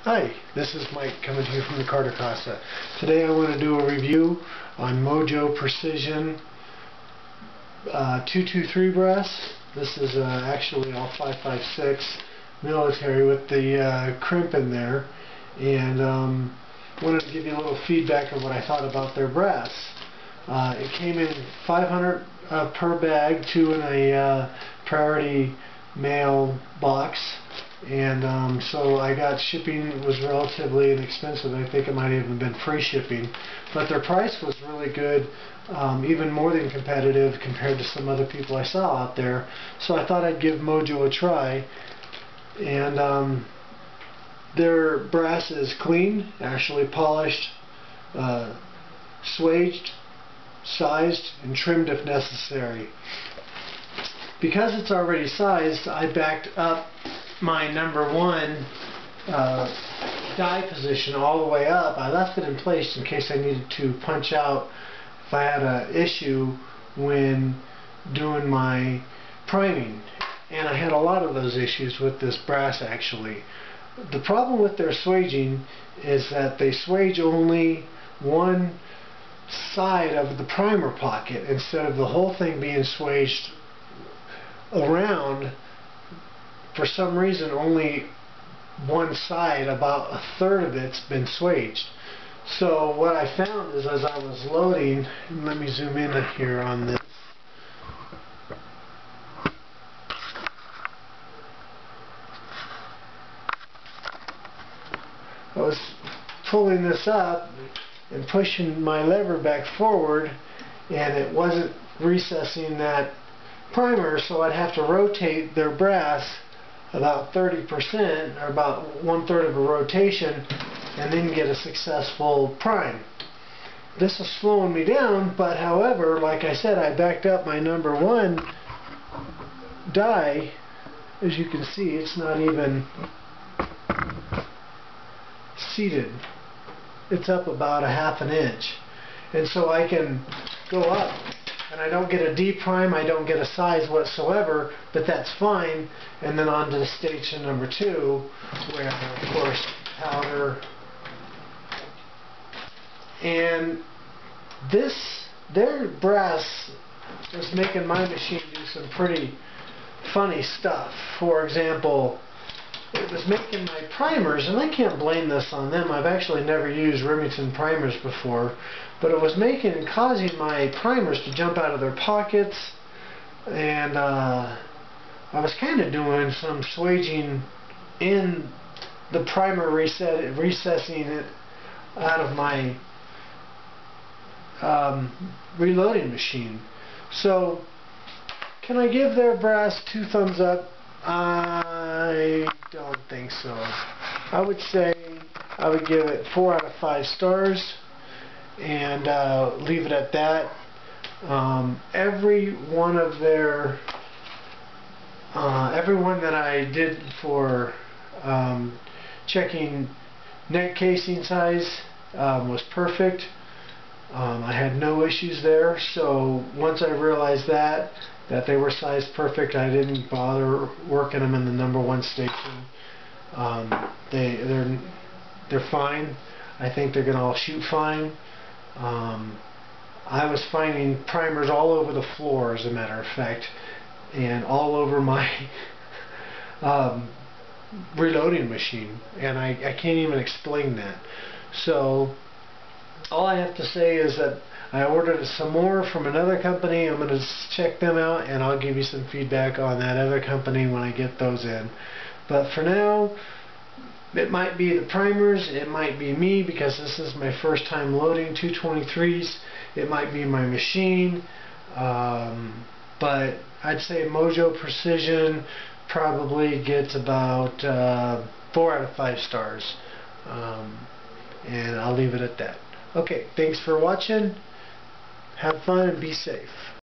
Hi, this is Mike coming to you from the Carter Casa. Today I want to do a review on Mojo Precesion 223 brass. This is actually all 556 military with the crimp in there, and wanted to give you a little feedback on what I thought about their brass. It came in 500 per bag, 2 in a priority mail box. And so I got shipping was relatively inexpensive. I think it might have even been free shipping, but their price was really good, even more than competitive compared to some other people I saw out there. So I thought I'd give Mojo a try. And their brass is clean, actually polished, swaged, sized, and trimmed if necessary. Because it's already sized, I backed up my number 1 die position all the way up. I left it in place in case I needed to punch out if I had an issue when doing my priming. And I had a lot of those issues with this brass actually. The problem with their swaging is that they swage only one side of the primer pocket instead of the whole thing being swaged around. For some reason, only one side, about a third of it's been swaged. So what I found is, as I was loading, and let me zoom in here on this. I was pulling this up and pushing my lever back forward, and it wasn't recessing that primer, so I'd have to rotate their brass about 30%, or about 1/3 of a rotation, and then get a successful prime. This is slowing me down, but however, like I said, I backed up my number 1 die. As you can see, it's not even seated. It's up about a ½ an inch. And so I can go up, and I don't get a D prime, I don't get a size whatsoever, but that's fine. And then on to the station number 2, where of course powder. And their brass was making my machine do some pretty funny stuff. For example, it was making my primers, and I can't blame this on them. I've actually never used Remington primers before, but it was causing my primers to jump out of their pockets, and I was kind of doing some swaging in the primer, recessing it out of my reloading machine. So, can I give their brass 2 thumbs up? I don't think so. I would say I would give it 4 out of 5 stars and leave it at that. Every one that I did for checking neck casing size was perfect. I had no issues there, so once I realized that they were sized perfect, I didn't bother working them in the number 1 station. They're fine. I think they're going to all shoot fine. I was finding primers all over the floor, as a matter of fact, and all over my reloading machine, and I can't even explain that. So all I have to say is that I ordered some more from another company. I'm going to check them out, and I'll give you some feedback on that other company when I get those in. But for now, it might be the primers, it might be me, because this is my first time loading 223s. It might be my machine, but I'd say Mojo Precision probably gets about 4 out of 5 stars, and I'll leave it at that. Okay, thanks for watching. Have fun and be safe.